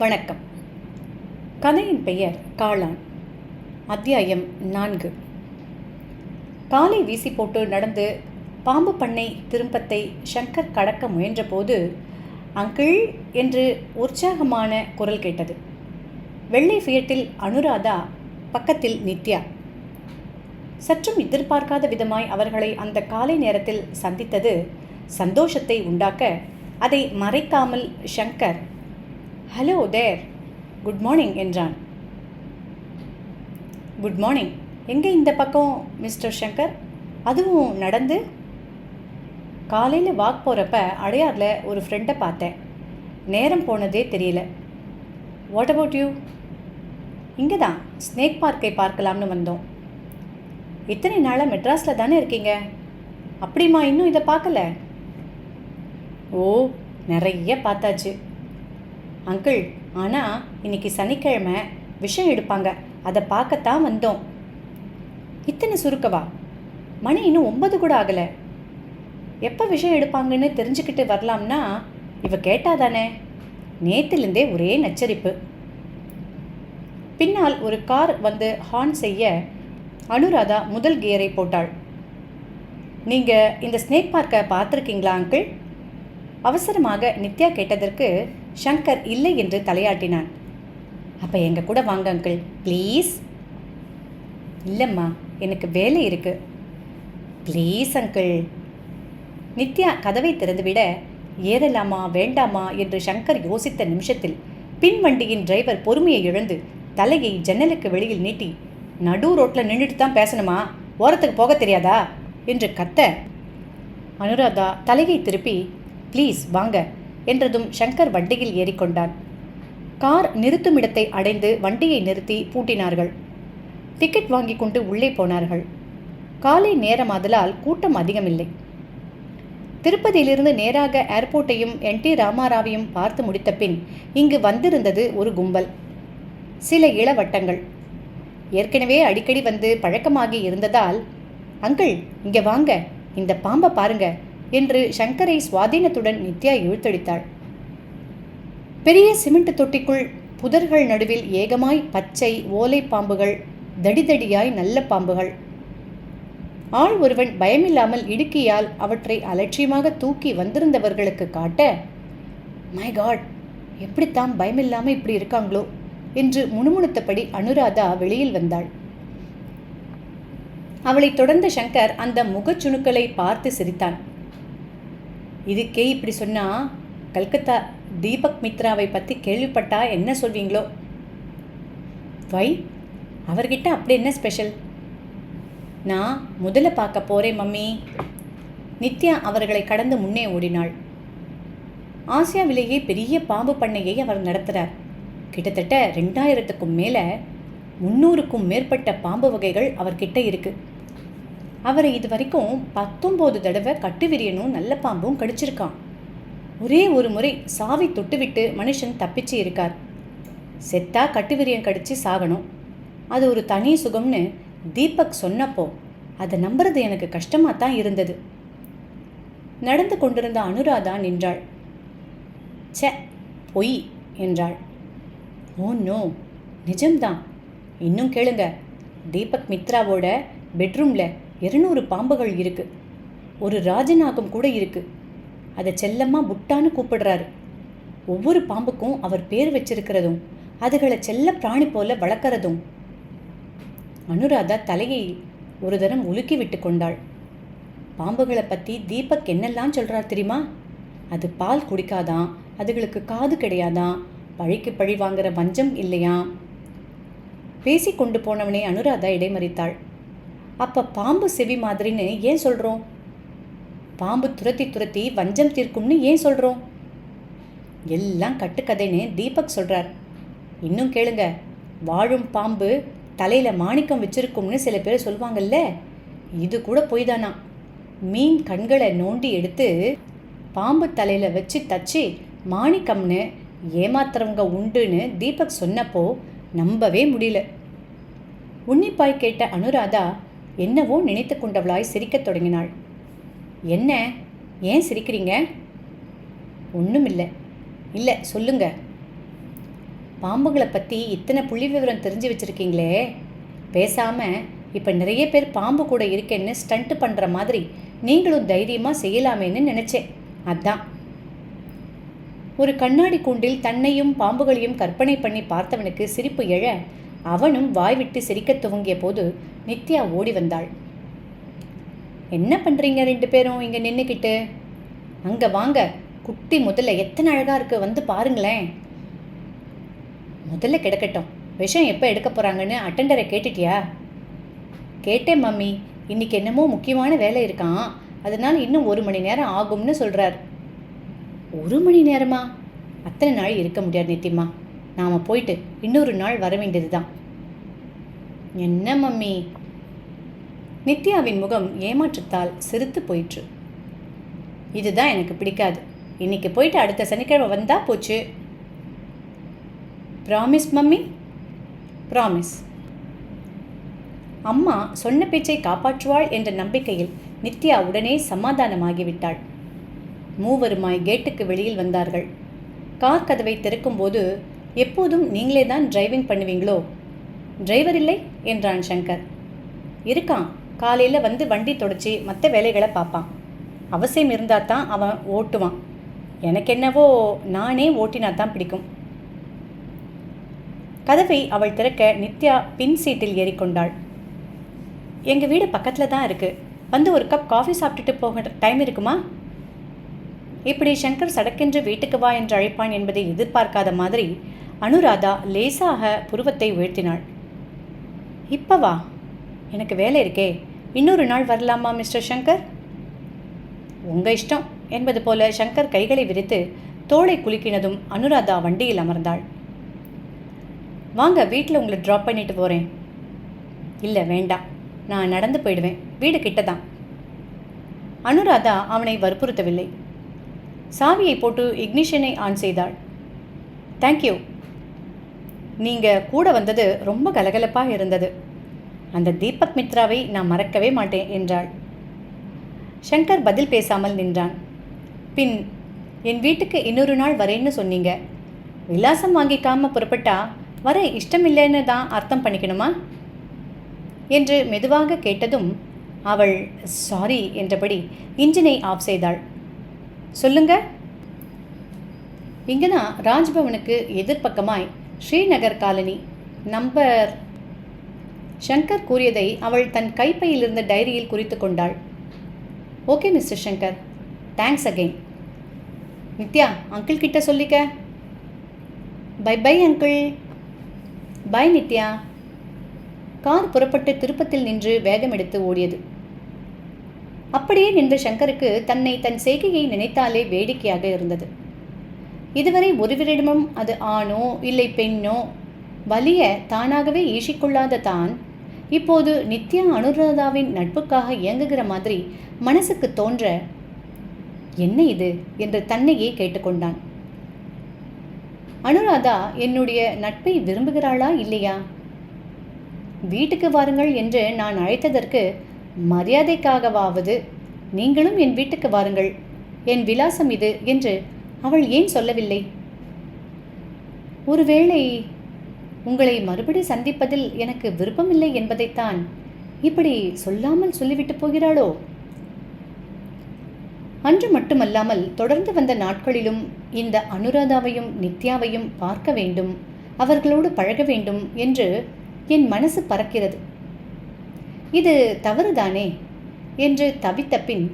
வணக்கம். கதையின் பெயர் காளான். அத்தியாயம் 4. காலை வீசி போட்டு நடந்து பாம்பு பண்ணை திரும்பத்தை சங்கர் கடக்க முயன்றபோது அங்கிள் என்று உற்சாகமான குரல் கேட்டது. வெள்ளை ஃபியட்டில் அனுராதா, பக்கத்தில் நித்யா. சற்றும் எதிர்பார்க்காத விதமாய் அவர்களை அந்த காலை நேரத்தில் சந்தித்தது சந்தோஷத்தை உண்டாக்க, அதை மறைக்காமல் சங்கர், ஹலோ தேர், குட் மார்னிங் என்றான். Good morning. எங்கே இந்த பக்கம் மிஸ்டர் சங்கர்? அதுவும் நடந்து? காலையில் வாக் போகிறப்ப அடையாரில் ஒரு ஃப்ரெண்டை பார்த்தேன். நேரம் போனதே தெரியல. What about you? இங்கே தான் ஸ்னேக் பார்க்கை பார்க்கலாம்னு வந்தோம். இத்தனை நாளாக மெட்ராஸில் தானே இருக்கீங்க? அப்படிமா இன்னும் இதை பார்க்கல? ஓ, நிறைய பார்த்தாச்சு அங்கிள். ஆனால் இன்னைக்கு சனிக்கிழமை விஷம் எடுப்பாங்க, அதை பார்க்கத்தான் வந்தோம். இத்தனை சுருக்கவா? மணி இன்னும் 9 கூட ஆகலை. எப்போ விஷம் எடுப்பாங்கன்னு தெரிஞ்சுக்கிட்டு வரலாம்னா இவ கேட்டாதானே? நேற்றுலேருந்தே ஒரே நச்சரிப்பு. பின்னால் ஒரு கார் வந்து ஹார்ன் செய்ய அனுராதா முதல் கியரை போட்டாள். நீங்கள் இந்த ஸ்னேக் பார்க்கை பார்த்துருக்கீங்களா அங்கிள்? அவசரமாக நித்யா கேட்டதற்கு சங்கர் இல்லை என்று தலையாட்டினான். அப்போ எங்கள் கூட வாங்க அங்கிள், ப்ளீஸ். இல்லைம்மா, எனக்கு வேலை இருக்கு. Please uncle. நித்யா கதவை திறந்துவிட ஏறலாமா வேண்டாமா என்று சங்கர் யோசித்த நிமிஷத்தில் பின் வண்டியின் டிரைவர் பொறுமையை இழந்து தலையை ஜன்னலுக்கு வெளியில் நீட்டி, நடு ரோட்டில் நின்றுட்டு தான் பேசணுமா, ஓரத்துக்கு போக தெரியாதா என்று கத்த, அனுராதா தலையை திருப்பி ப்ளீஸ் வாங்க என்றதும் சங்கர் வண்டியில் ஏறிக்கொண்டான். கார் நிறுத்தும் இடத்தை அடைந்து வண்டியை நிறுத்தி பூட்டினார்கள். டிக்கெட் வாங்கி கொண்டு உள்ளே போனார்கள். காலை நேரமாதலால் கூட்டம் அதிகமில்லை. திருப்பதியிலிருந்து நேராக ஏர்போர்ட்டையும் NT ராமாராவையும் பார்த்து முடித்த பின் இங்கு வந்திருந்தது ஒரு கும்பல். சில இளவட்டங்கள் ஏற்கனவே அடிக்கடி வந்து பழக்கமாகி இருந்ததால், அங்கிள் இங்கே வாங்க, இந்த பாம்பை பாருங்க என்று சங்கரை சுவாதீனத்துடன் நித்யா இழுத்தடித்தாள். பெரிய சிமெண்ட் தொட்டிக்குள் புதர்கள் நடுவில் ஏகமாய் பச்சை ஓலை பாம்புகள், தடிதடியாய் நல்ல பாம்புகள். ஆள் ஒருவன் பயமில்லாமல் இடுக்கியால் அவற்றை அலட்சியமாக தூக்கி வந்திருந்தவர்களுக்கு காட்ட, மை காட், எப்படித்தான் பயமில்லாமல் இப்படி இருக்காங்களோ என்று முணுமுணுத்தபடி அனுராதா வெளியில் வந்தாள். அவளை தொடர்ந்த சங்கர் அந்த முகச்சுணுக்களை பார்த்து சிரித்தான். இதுக்கே இப்படி சொன்னா கல்கத்தா தீபக் மித்ராவை பற்றி கேள்விப்பட்டா என்ன சொல்வீங்களோ? வை, அவர்கிட்ட அப்படி என்ன ஸ்பெஷல்? நான் முதல்ல பார்க்க போகிறேன் மம்மி. நித்யா அவர்களை கடந்து முன்னே ஓடினாள். ஆசியாவிலேயே பெரிய பாம்பு பண்ணையை அவர் நடத்துகிறார். கிட்டத்தட்ட 2000க்கும் மேலே 300க்கும் மேற்பட்ட பாம்பு வகைகள் அவர்கிட்ட இருக்கு. அவரை இது வரைக்கும் 19 தடவை கட்டுவிரியனும் நல்ல பாம்பும் கடிச்சிருக்கான். ஒரே ஒரு முறை சாவி தொட்டுவிட்டு மனுஷன் தப்பிச்சு இருக்கார். செத்தா கட்டுவிரியன் கடிச்சு சாகணும், அது ஒரு தனி சுகம்னு தீபக் சொன்னப்போ அதை நம்புறது எனக்கு கஷ்டமாக தான் இருந்தது. நடந்து கொண்டிருந்த அனுராதா நின்றாள். சே, பொய் என்றாள். ஓ நோ, நிஜம்தான். இன்னும் கேளுங்க, தீபக் மித்ராவோட பெட்ரூமில் 200 பாம்புகள் இருக்கு. ஒரு ராஜநாகம் கூட இருக்கு. அதை செல்லம்மா புட்டான்னு கூப்பிடுறாரு. ஒவ்வொரு பாம்புக்கும் அவர் பேர் வச்சிருக்கிறதும் அதுகளை செல்ல பிராணி போல வளர்க்கறதும். அனுராதா தலையை ஒரு தரம் உலுக்கி விட்டு கொண்டாள். பாம்புகளை பற்றி தீபக் என்னெல்லாம் சொல்கிறார் தெரியுமா? அது பால் குடிக்காதான், அதுகளுக்கு காது கிடையாதான், பழிக்கு பழி வாங்குற வஞ்சம் இல்லையா. பேசி கொண்டு போனவனே அனுராதா இடைமறித்தாள். அப்போ பாம்பு செவி மாதிரின்னு ஏன் சொல்கிறோம்? பாம்பு துரத்தி துரத்தி வஞ்சம் தீர்க்கும்னு ஏன் சொல்கிறோம்? எல்லாம் கட்டுக்கதைன்னு தீபக் சொல்கிறார். இன்னும் கேளுங்க, வாழும் பாம்பு தலையில் மாணிக்கம் வச்சிருக்கும்னு சில பேர் சொல்லுவாங்கல்ல, இது கூட பொய் தானா. மீன் கண்களை நோண்டி எடுத்து பாம்பு தலையில் வச்சு தச்சு மாணிக்கம்னு ஏமாத்துறவங்க உண்டுன்னு தீபக் சொன்னப்போ நம்பவே முடியல. உன்னிப்பாய் கேட்ட அனுராதா என்னவோ நினைத்து கொண்டவளாய் சிரிக்கத் தொடங்கினாள். என்ன, ஏன் சிரிக்கிறீங்க? ஒன்றும் இல்லை. இல்லை, சொல்லுங்க. பாம்புகளை பற்றி இத்தனை புள்ளி விவரம் தெரிஞ்சு வச்சுருக்கீங்களே, பேசாமல் இப்போ நிறைய பேர் பாம்பு கூட இருக்கேன்னு ஸ்டண்ட்டு பண்ணுற மாதிரி நீங்களும் தைரியமாக செய்யலாமேன்னு நினச்சேன். அதான். ஒரு கண்ணாடி கூண்டில் தன்னையும் பாம்புகளையும் கற்பனை பண்ணி பார்த்தவனுக்கு சிரிப்பு எழ அவனும் வாய் விட்டு சிரிக்க துவங்கிய போது நித்யா ஓடி வந்தாள். என்ன பண்ணுறீங்க 2 பேரும் இங்கே நின்றுக்கிட்டு? அங்கே வாங்க, குட்டி முதல்ல எத்தனை அழகாக இருக்குது, வந்து பாருங்களேன். முதல்ல கிடக்கட்டும், விஷம் எப்போ எடுக்க போகிறாங்கன்னு அட்டெண்டரை கேட்டுட்டியா? கேட்டேன் மம்மி, இன்றைக்கி என்னமோ முக்கியமான வேலை இருக்கான், அதனால் இன்னும் 1 மணி நேரம் ஆகும்னு சொல்கிறார். 1 மணி நேரமா? அத்தனை நாள் இருக்க முடியாது நித்தியம்மா, நாம் போயிட்டு இன்னொரு நாள் வர வேண்டியது தான். என்ன மம்மி? நித்யாவின் முகம் ஏமாற்றத்தால் சிரித்து போயிற்று. இதுதான் எனக்கு பிடிக்காது, இன்னைக்கு போயிட்டு அடுத்த சனிக்கிழமை வந்தா போச்சு. Promise mummy? ப்ராமிஸ். அம்மா சொன்ன பேச்சை காப்பாற்றுவாள் என்ற நம்பிக்கையில் நித்யா உடனே சமாதானமாகிவிட்டாள். மூவருமாய் கேட்டுக்கு வெளியில் வந்தார்கள். கார் கதவை திறக்கும்போது, எப்போதும் நீங்களே தான் டிரைவிங் பண்ணுவீங்களோ? டிரைவர் இல்லை என்றான் சங்கர். இருக்கான், காலையில் வந்து வண்டி தொடச்சி மற்ற வேலைகளை பார்ப்பான். அவசியம் இருந்தால் தான் அவன் ஓட்டுவான். எனக்கு என்னவோ நானே ஓட்டினா தான் பிடிக்கும். கதவை அவள் திறக்க நித்யா பின் சீட்டில் ஏறிக்கொண்டாள். எங்கள் வீடு பக்கத்தில் தான் இருக்குது, வந்து ஒரு கப் காஃபி சாப்பிட்டுட்டு போக டைம் இருக்குமா? இப்படி சங்கர் சடக்கென்று வீட்டுக்கு வா என்று அழைப்பான் என்பதை எதிர்பார்க்காத மாதிரி அனுராதா லேசாக புருவத்தை உயர்த்தினாள். இப்போ வா, எனக்கு வேலை இருக்கே, இன்னொரு நாள் வரலாமா மிஸ்டர் சங்கர்? உங்கள் இஷ்டம் என்பது போல சங்கர் கைகளை விரித்து தோளை குலுக்கினதும் அனுராதா வண்டியில் அமர்ந்தாள். வாங்க, வீட்டில் உங்களை ட்ராப் பண்ணிட்டு போகிறேன். இல்லை வேண்டாம், நான் நடந்து போயிடுவேன், வீடு கிட்ட தான். அனுராதா அவனை வற்புறுத்தவில்லை. சாவியை போட்டு இக்னிஷனை ஆன் செய்தாள். தேங்க்யூ, நீங்கள் கூட வந்தது ரொம்ப கலகலப்பாக இருந்தது. அந்த தீபக் மித்ராவை நான் மறக்கவே மாட்டேன் என்றாள். சங்கர் பதில் பேசாமல் நின்றான். பின் என் வீட்டுக்கு இன்னொரு நாள் வரேன்னு சொன்னீங்க, விலாசம் வாங்கிக்காமல் புறப்பட்டா வர இஷ்டமில்லைன்னு தான் அர்த்தம் பண்ணிக்கணுமா என்று மெதுவாக கேட்டதும் அவள் சாரி என்றபடி இன்ஜினை ஆஃப் செய்தாள். சொல்லுங்க. இங்கேனா ராஜ்பவனுக்கு எதிர்ப்பக்கமாய் ஸ்ரீநகர் காலனி நம்பர். சங்கர் கூறியதை அவள் தன் கைப்பையில் இருந்த டைரியில் குறித்து கொண்டாள். Okay mister Shankar, thanks again. Nithya, uncle கிட்ட சொல்லிக்க. Bye bye uncle. Bye Nithya. Car புறப்பட்டு திருப்பத்தில் நின்று வேகம் எடுத்து ஓடியது. அப்படியே நின்ற சங்கருக்கு தன்னை தன் செய்கையை நினைத்தாலே வேடிக்கையாக இருந்தது. இதுவரை ஒருவரிடமும் அது ஆணோ இல்லை பெண்ணோ வலிய தானாகவே ஈசிக்கொள்ளாத தான் இப்போது நித்யா அனுராதாவின் நட்புக்காக இயங்குகிற மாதிரி மனசுக்கு தோன்ற, என்ன இது என்று தன்னையே கேட்டுக்கொண்டான். அனுராதா என்னுடைய நட்பை விரும்புகிறாளா இல்லையா? வீட்டுக்கு வாருங்கள் என்று நான் அழைத்ததற்கு மரியாதைக்காகவாவது நீங்களும் என் வீட்டுக்கு வாருங்கள், என் விலாசம் இது என்று அவள் ஏன் சொல்லவில்லை? ஒருவேளை உங்களை மறுபடி சந்திப்பதில் எனக்கு விருப்பமில்லை என்பதைத்தான் இப்படி சொல்லாமல் சொல்லிவிட்டு போகிறாளோ? அன்று மட்டுமல்லாமல் தொடர்ந்து வந்த நாட்களிலும் இந்த அனுராதாவையும் நித்யாவையும் பார்க்க வேண்டும், அவர்களோடு பழக வேண்டும் என்று என் மனசு பறக்கிறது. இது தவறுதானே என்று தவித்த பின்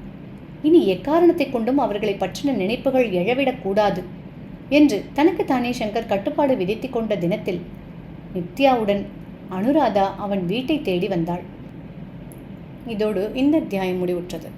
இனி எக்காரணத்தை கொண்டும் அவர்களை பற்றின நினைப்புகள் எழவிடக்கூடாது என்று தனக்குத்தானே சங்கர் கட்டுப்பாடு விதித்து கொண்ட தினத்தில் நித்யாவுடன் அனுராதா அவன் வீட்டை தேடி வந்தாள். இதோடு இந்த அத்தியாயம் முடிவுற்றது.